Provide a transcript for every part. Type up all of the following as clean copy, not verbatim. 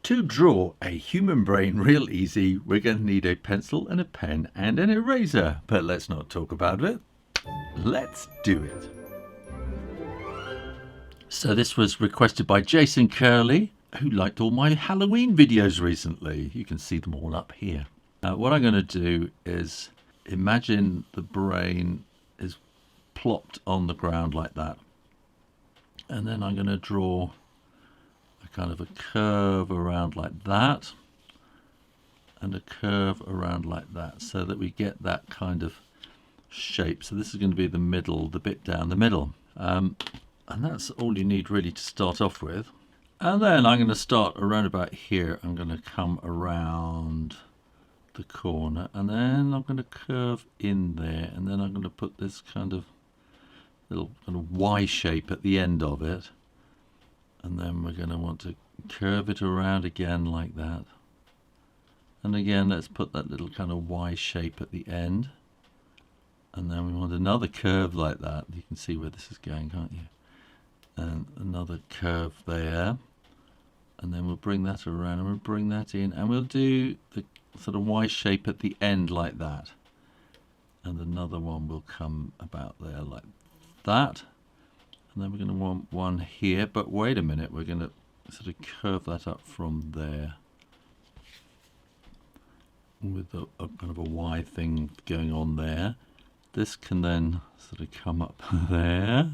To draw a human brain real easy, we're going to need a pencil and a pen and an eraser. But let's not talk about it. Let's do it. So this was requested by Jason Curley, who liked all my Halloween videos recently. You can see them all up here. What I'm going to do is imagine the brain is plopped on the ground like that. And then I'm going to draw a kind of a curve around like that and a curve around like that so that we get that kind of shape. So this is going to be the middle, the bit down the middle. And that's all you need really to start off with. And then I'm going to start around about here. I'm going to come around the corner and then I'm going to curve in there, and then I'm going to put this kind of little kind of Y shape at the end of it, and then we're going to want to curve it around again like that, and again let's put that little kind of Y shape at the end, and then we want another curve like that. You can see where this is going, can't you? And another curve there, and then we'll bring that around and we'll bring that in, and we'll do the sort of Y shape at the end like that, and another one will come about there like that, and then we're going to want one here, but wait a minute, we're going to sort of curve that up from there with a kind of a Y thing going on there. This can then sort of come up there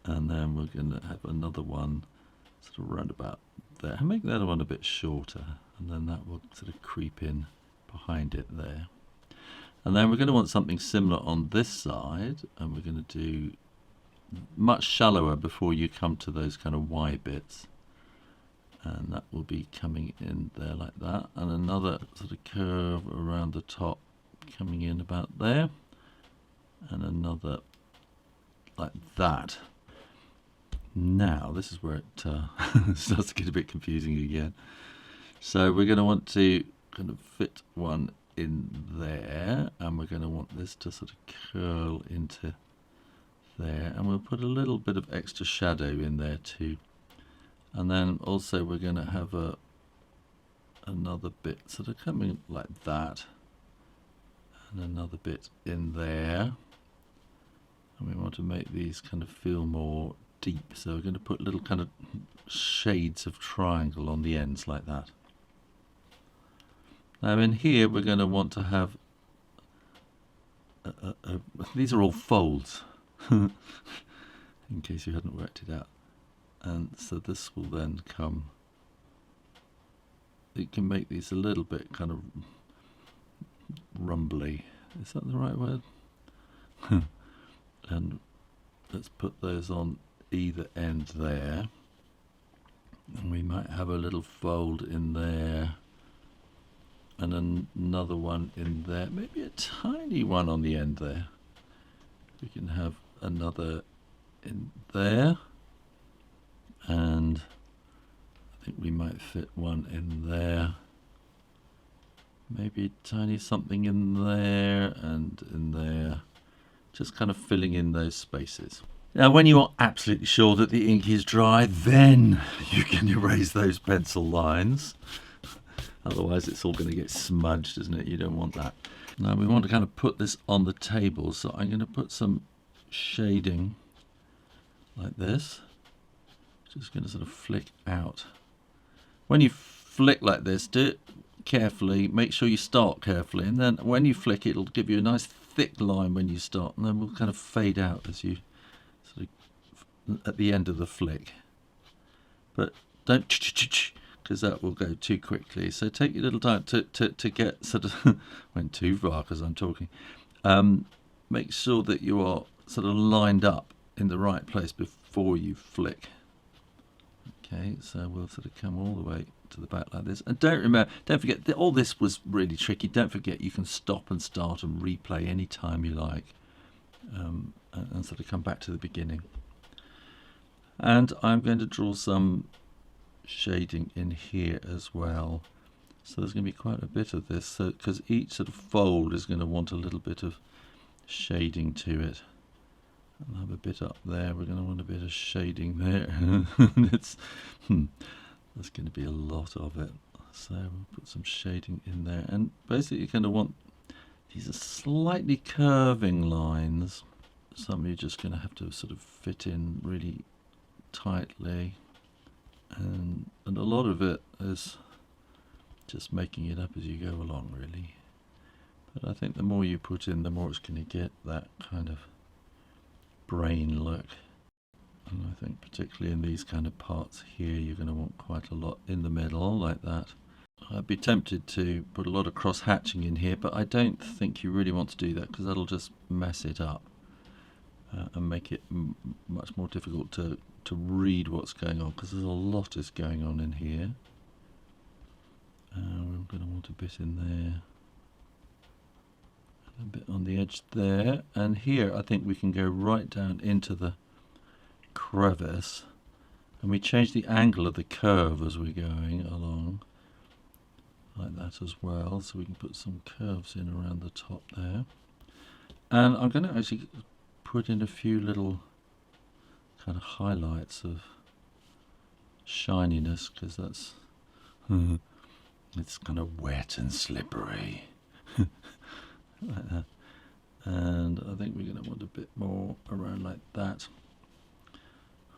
and then we're going to have another one sort of round about there, and make that one a bit shorter, and then that will sort of creep in behind it there. And then we're going to want something similar on this side, and we're going to do much shallower before you come to those kind of Y bits, and that will be coming in there like that, and another sort of curve around the top coming in about there, and another like that. Now this is where it starts to get a bit confusing again. So we're going to want to kind of fit one in there, and we're going to want this to sort of curl into there, and we'll put a little bit of extra shadow in there too. And then also we're going to have another bit sort of coming like that, and another bit in there, and we want to make these kind of feel more deep, so we're going to put little kind of shades of triangle on the ends like that. Now in here we're going to want to have these are all folds in case you hadn't worked it out, and so this will then come, you can make these a little bit kind of rumbly, is that the right word? And let's put those on either end there, and we might have a little fold in there and another one in there, maybe a tiny one on the end there. We can have another in there, and I think we might fit one in there, maybe a tiny something in there and in there, just kind of filling in those spaces. Now when you are absolutely sure that the ink is dry, then you can erase those pencil lines. Otherwise it's all going to get smudged, isn't it? You don't want that. Now we want to kind of put this on the table, so I'm going to put some shading like this. Just going to sort of flick out. When you flick like this, do it carefully, make sure you start carefully, and then when you flick it'll give you a nice thick line when you start, and then we'll kind of fade out as you sort of at the end of the flick. But don't because that will go too quickly, so take your little time to get sort of went too far because I'm talking. Make sure that you are sort of lined up in the right place before you flick. Okay, so we'll sort of come all the way to the back like this, and don't forget that all this was really tricky. Don't forget you can stop and start and replay any time you like, and sort of come back to the beginning. And I'm going to draw some shading in here as well, so there's going to be quite a bit of this, so because each sort of fold is going to want a little bit of shading to it. I'll have a bit up there, we're going to want a bit of shading there. It's There's going to be a lot of it. So we'll put some shading in there. And basically you're going to want, these are slightly curving lines. Some you're just going to have to sort of fit in really tightly. And a lot of it is just making it up as you go along, really. But I think the more you put in, the more it's going to get that kind of brain look. And I think particularly in these kind of parts here, you're going to want quite a lot in the middle, like that. I'd be tempted to put a lot of cross hatching in here, but I don't think you really want to do that because that'll just mess it up and make it much more difficult to read what's going on, because there's a lot is going on in here. We're going to want a bit in there, a bit on the edge there, and here I think we can go right down into the crevice, and we change the angle of the curve as we're going along, like that as well, so we can put some curves in around the top there. And I'm going to actually put in a few little kind of highlights of shininess, because that's it's kind of wet and slippery. Like that. And I think we're going to want a bit more around like that.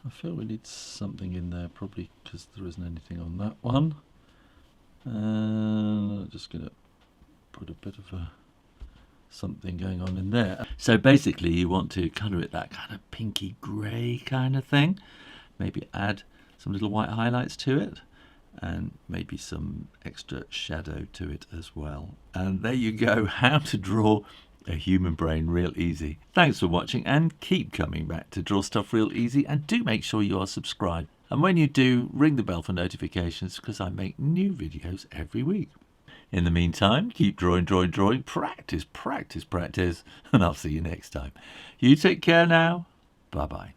I feel we need something in there, probably because there isn't anything on that one. And I'm just going to put a bit of something going on in there. So basically you want to colour it that kind of pinky grey kind of thing. Maybe add some little white highlights to it, and maybe some extra shadow to it as well. And there you go, how to draw a human brain real easy. Thanks for watching, and keep coming back to Draw Stuff Real Easy, and do make sure you are subscribed. And when you do, ring the bell for notifications, because I make new videos every week. In the meantime, keep drawing, drawing, drawing, practice, practice, practice, and I'll see you next time. You take care now. Bye-bye.